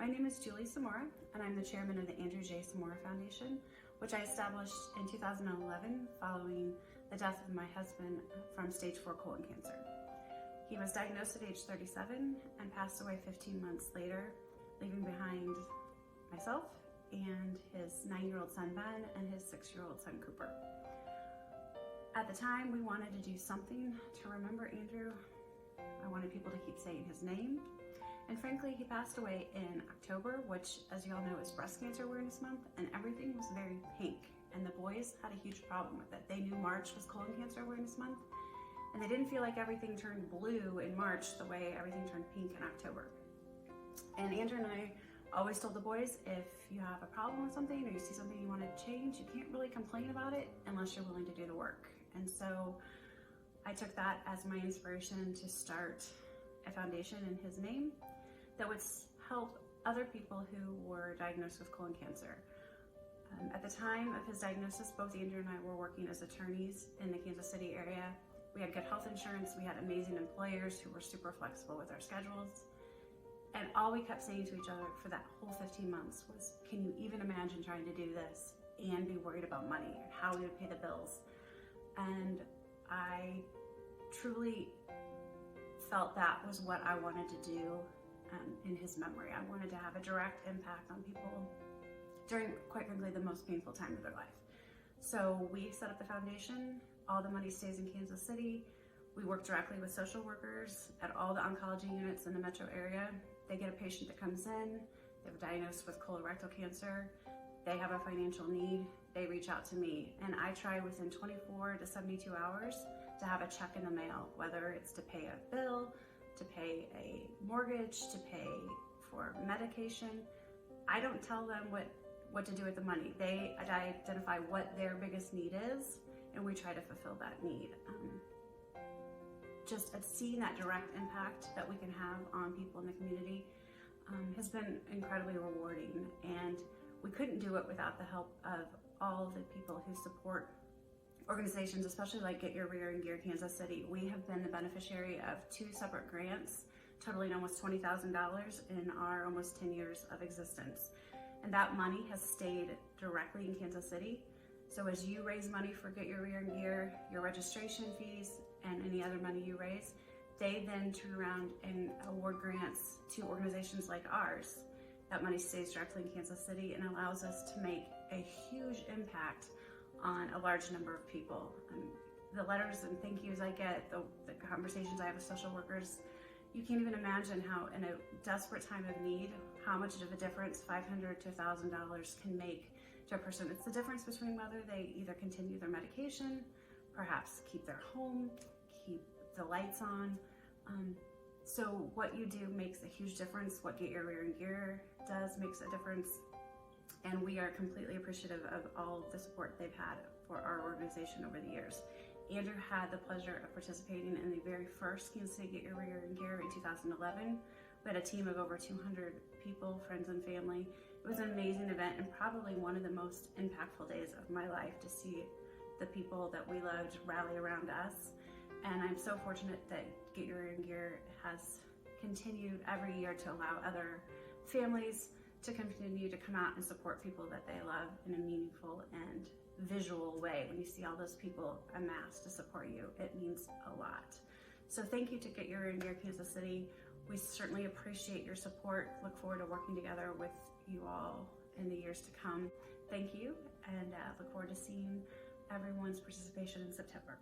name is Julie Somora, and I'm the chairman of the Andrew J. Somora Foundation, which I established in 2011 following the death of my husband from stage 4 colon cancer. He was diagnosed at age 37 and passed away 15 months later, leaving behind myself and his 9-year-old son Ben and his 6-year-old son Cooper. At the time, we wanted to do something to remember Andrew. I wanted people to keep saying his name. And frankly, he passed away in October, which, as you all know, is Breast Cancer Awareness Month, and everything was very pink. And the boys had a huge problem with it. They knew March was Colon Cancer Awareness Month, and they didn't feel like everything turned blue in March the way everything turned pink in October. And Andrew and I always told the boys, if you have a problem with something or you see something you want to change, you can't really complain about it unless you're willing to do the work. And so I took that as my inspiration to start a foundation in his name that would help other people who were diagnosed with colon cancer. At the time of his diagnosis, both Andrew and I were working as attorneys in the Kansas City area. We had good health insurance, we had amazing employers who were super flexible with our schedules. And all we kept saying to each other for that whole 15 months was, can you even imagine trying to do this and be worried about money and how we would pay the bills? And I truly felt that was what I wanted to do in his memory. I wanted to have a direct impact on people during, quite frankly, the most painful time of their life. So we set up the foundation. All the money stays in Kansas City. We work directly with social workers at all the oncology units in the metro area. They get a patient that comes in, they're diagnosed with colorectal cancer, they have a financial need, they reach out to me, and I try within 24 to 72 hours to have a check in the mail, whether it's to pay a bill, to pay a mortgage, to pay for medication. I don't tell them what to do with the money. They identify what their biggest need is, and we try to fulfill that need. Just seeing that direct impact that we can have on people in the community has been incredibly rewarding, and we couldn't do it without the help of all the people who support organizations, especially like Get Your Rear in Gear Kansas City. We have been the beneficiary of 2 separate grants totaling almost $20,000 in our almost 10 years of existence. And that money has stayed directly in Kansas City. So as you raise money for Get Your Rear in Gear, your registration fees, and any other money you raise, they then turn around and award grants to organizations like ours. That money stays directly in Kansas City and allows us to make a huge impact on a large number of people. The letters and thank yous I get, the conversations I have with social workers, you can't even imagine how, in a desperate time of need, how much of a difference $500 to $1,000 can make to a person. It's the difference between whether they either continue their medication, perhaps keep their home, keep the lights on. So what you do makes a huge difference. What Get Your Rear in Gear does makes a difference. And we are completely appreciative of all the support they've had for our organization over the years. Andrew had the pleasure of participating in the very first Kansas City Get Your Rear in Gear in 2011. We had a team of over 200 people, friends and family. It was an amazing event and probably one of the most impactful days of my life to see the people that we loved rally around us. And I'm so fortunate that Get Your Rear in Gear has continued every year to allow other families to continue to come out and support people that they love in a meaningful and visual way. When you see all those people amassed to support you, it means a lot. So thank you to Get Your Rear in Gear Kansas City. We certainly appreciate your support. Look forward to working together with you all in the years to come. Thank you, and look forward to seeing everyone's participation in September.